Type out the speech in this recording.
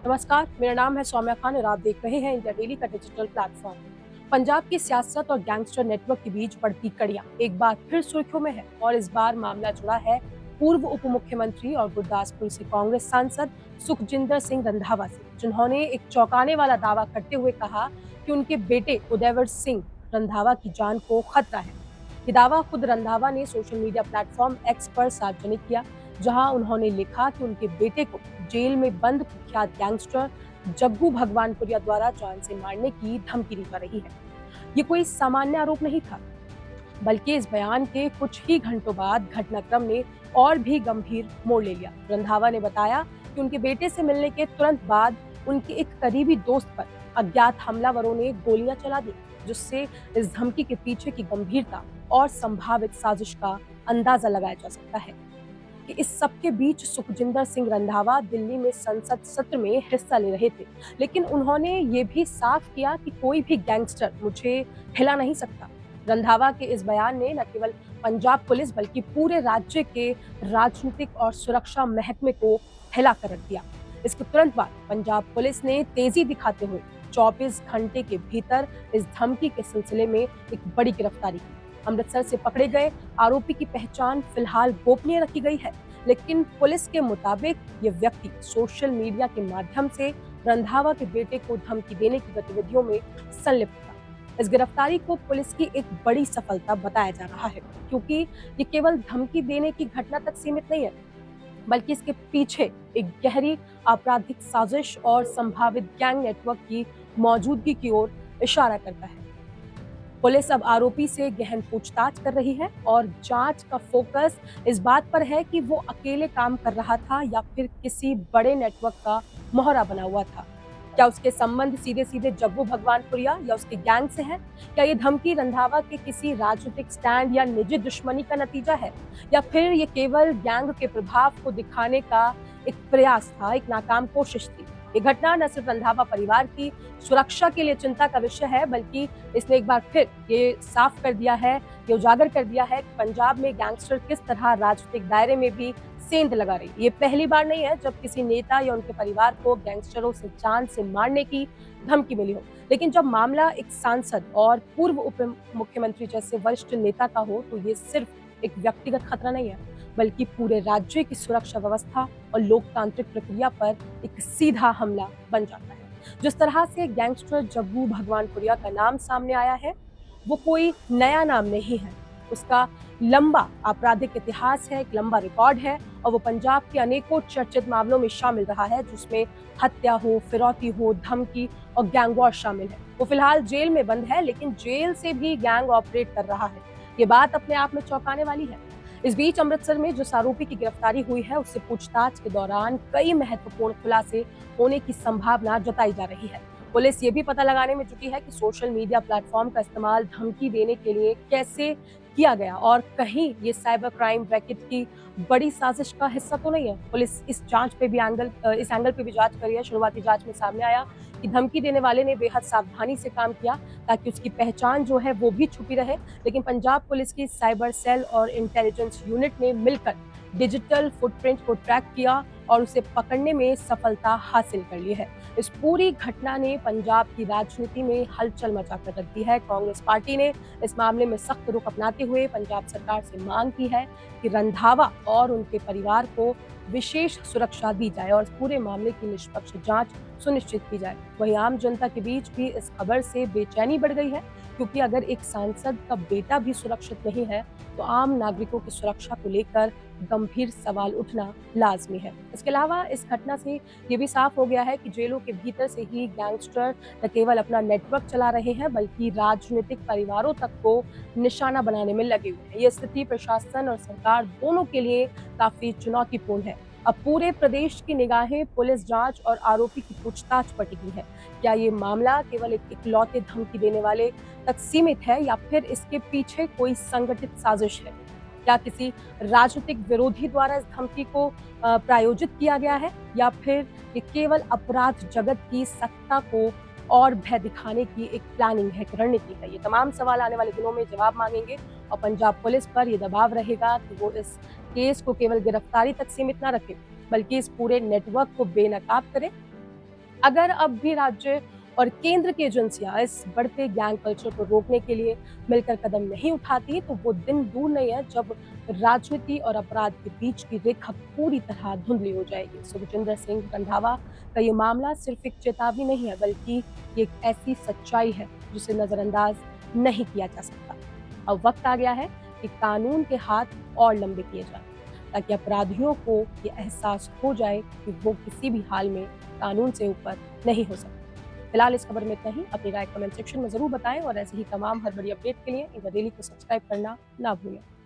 नमस्कार, मेरा नाम है सौम्या खान और आप देख रहे हैं इंडिया डेली का डिजिटल प्लेटफॉर्म। पंजाब की सियासत और गैंगस्टर नेटवर्क के बीच बढ़ती कड़ियां एक बार फिर सुर्खियों में है और इस बार मामला जुड़ा है पूर्व उप मुख्यमंत्री और गुरदासपुर से कांग्रेस सांसद सुखजिंदर सिंह रंधावा से, जिन्होंने एक चौंकाने वाला दावा करते हुए कहा कि उनके बेटे उदयवर सिंह रंधावा की जान को खतरा है। ये दावा खुद रंधावा ने सोशल मीडिया प्लेटफॉर्म एक्स पर सार्वजनिक किया, जहां उन्होंने लिखा कि उनके बेटे को जेल में बंद कुख्यात गैंगस्टर जग्गू भगवानपुरिया द्वारा जान से मारने की धमकी दी जा रही है। ये कोई सामान्य आरोप नहीं था, बल्कि इस बयान के कुछ ही घंटों बाद घटनाक्रम ने और भी गंभीर मोड़ ले लिया। रंधावा ने बताया कि उनके बेटे से मिलने के तुरंत बाद उनके एक करीबी दोस्त पर अज्ञात हमलावरों ने गोलियां चला दी, जिससे इस धमकी के पीछे की गंभीरता और संभावित साजिश का अंदाजा लगाया जा सकता है। कि इस सब के बीच सुखजिंदर सिंह रंधावा दिल्ली में संसद सत्र में हिस्सा ले रहे थे, लेकिन उन्होंने ये भी साफ किया कि कोई भी गैंगस्टर मुझे हिला नहीं सकता। रंधावा के इस बयान ने न केवल पंजाब पुलिस बल्कि पूरे राज्य के राजनीतिक और सुरक्षा महकमे को हिला कर रख दिया। इसके तुरंत बाद पंजाब पुलिस ने तेजी दिखाते हुए 24 घंटे के भीतर इस धमकी के सिलसिले में एक बड़ी गिरफ्तारी की। अमृतसर से पकड़े गए आरोपी की पहचान फिलहाल गोपनीय रखी गई है, लेकिन पुलिस के मुताबिक ये व्यक्ति सोशल मीडिया के माध्यम से रंधावा के बेटे को धमकी देने की गतिविधियों में संलिप्त था। इस गिरफ्तारी को पुलिस की एक बड़ी सफलता बताया जा रहा है, क्योंकि ये केवल धमकी देने की घटना तक सीमित नहीं है, बल्कि इसके पीछे एक गहरी आपराधिक साजिश और संभावित गैंग नेटवर्क की मौजूदगी की ओर इशारा करता है। पुलिस अब आरोपी से गहन पूछताछ कर रही है और जांच का फोकस इस बात पर है कि वो अकेले काम कर रहा था या फिर किसी बड़े नेटवर्क का मोहरा बना हुआ था। क्या उसके संबंध सीधे सीधे जग्गू भगवानपुरिया या उसके गैंग से है? क्या ये धमकी रंधावा के किसी राजनीतिक स्टैंड या निजी दुश्मनी का नतीजा है, या फिर ये केवल गैंग के प्रभाव को दिखाने का एक प्रयास था, एक नाकाम कोशिश थी? ये घटना न सिर्फ रंधावा परिवार की सुरक्षा के लिए चिंता का विषय है, बल्कि इसने एक बार फिर ये साफ कर दिया है, ये उजागर कर दिया है कि पंजाब में गैंगस्टर किस तरह राजनीतिक दायरे में भी सेंध लगा रही है। ये पहली बार नहीं है जब किसी नेता या उनके परिवार को गैंगस्टरों से जान से मारने की धमकी मिली हो, लेकिन जब मामला एक सांसद और पूर्व उप मुख्यमंत्री जैसे वरिष्ठ नेता का हो, तो ये सिर्फ एक व्यक्तिगत खतरा नहीं है, बल्कि पूरे राज्य की सुरक्षा व्यवस्था और लोकतांत्रिक प्रक्रिया पर एक सीधा हमला बन जाता है। जिस तरह से गैंगस्टर जग्गू भगवानपुरिया का नाम सामने आया है, वो कोई नया नाम नहीं है। उसका लंबा आपराधिक इतिहास है, एक लंबा रिकॉर्ड है, और वो पंजाब के अनेकों चर्चित मामलों में शामिल रहा है, जिसमें हत्या हो, फिरौती हो, धमकी और गैंग वॉर शामिल है। वो फिलहाल जेल में बंद है, लेकिन जेल से भी गैंग ऑपरेट कर रहा है। ये बात अपने आप में चौंकाने वाली है। इस बीच अमृतसर में जिस आरोपी की गिरफ्तारी हुई है, उससे पूछताछ के दौरान कई महत्वपूर्ण खुलासे होने की संभावना जताई जा रही है। पुलिस ये भी पता लगाने में जुटी है कि सोशल मीडिया प्लेटफॉर्म का इस्तेमाल धमकी देने के लिए कैसे किया गया और कहीं ये साइबर क्राइम रैकेट की बड़ी साजिश का हिस्सा तो नहीं है। पुलिस इस एंगल पे भी जांच कर रही है। शुरुआती जांच में सामने आया कि धमकी देने वाले ने बेहद सावधानी से काम किया ताकि उसकी पहचान जो है वो भी छुपी रहे, लेकिन पंजाब पुलिस की साइबर सेल और इंटेलिजेंस यूनिट ने मिलकर डिजिटल फुटप्रिंट को ट्रैक किया और उसे पकड़ने में सफलता हासिल कर ली है। इस पूरी घटना ने पंजाब की राजनीति में हलचल मचाकर रख दी है। कांग्रेस पार्टी ने इस मामले में सख्त रुख अपनाते हुए पंजाब सरकार से मांग की है कि रंधावा और उनके परिवार को विशेष सुरक्षा दी जाए और इस पूरे मामले की निष्पक्ष जांच सुनिश्चित की जाए। वहीं आम जनता के बीच भी इस खबर से बेचैनी बढ़ गई है, क्योंकि अगर एक सांसद का बेटा भी सुरक्षित नहीं है, तो आम नागरिकों की सुरक्षा को लेकर गंभीर सवाल उठना लाजमी है। इसके अलावा इस घटना से ये भी साफ हो गया है कि जेलों के भीतर से ही गैंगस्टर न केवल अपना नेटवर्क चला रहे हैं, बल्कि राजनीतिक परिवारों तक को निशाना बनाने में लगे हुए हैं। ये स्थिति प्रशासन और सरकार दोनों के लिए काफी चुनौतीपूर्ण है। अब पूरे प्रदेश की निगाहें पुलिस जांच और आरोपी की पूछताछ पर टिकी है। क्या ये मामला केवल एक इकलौते धमकी देने वाले तक सीमित है, या फिर इसके पीछे कोई संगठित साजिश है? क्या किसी राजनीतिक विरोधी द्वारा इस धमकी को प्रायोजित किया गया है, या फिर ये केवल अपराध जगत की सत्ता को और भय दिखाने की एक प्लानिंग है, एक रणनीति है? ये तमाम सवाल आने वाले दिनों में जवाब मांगेंगे और पंजाब पुलिस पर ये दबाव रहेगा कि वो इस केस को केवल गिरफ्तारी तक सीमित ना रखे, बल्कि इस पूरे नेटवर्क को बेनकाब करे अगर अब भी राज्य और केंद्र की एजेंसियां इस बढ़ते गैंग कल्चर को रोकने के लिए मिलकर कदम नहीं उठाती तो वो दिन दूर नहीं है जब राजनीति और अपराध के बीच की रेखा पूरी तरह धुंधली हो जाएगी। सुखजिंदर सिंह रंधावा का ये मामला सिर्फ एक चेतावनी नहीं है, बल्कि ये एक ऐसी सच्चाई है जिसे नजरअंदाज नहीं किया जा सकता। अब वक्त आ गया है कि कानून के हाथ और लंबे किए जाएं, ताकि अपराधियों को ये एहसास हो जाए कि वो किसी भी हाल में कानून से ऊपर नहीं हो सकते। फिलहाल इस खबर में इतना ही। अपनी राय कमेंट सेक्शन में जरूर बताएं और ऐसे ही तमाम हर बड़ी अपडेट के लिए इंडिया डेली को सब्सक्राइब करना ना भूलें।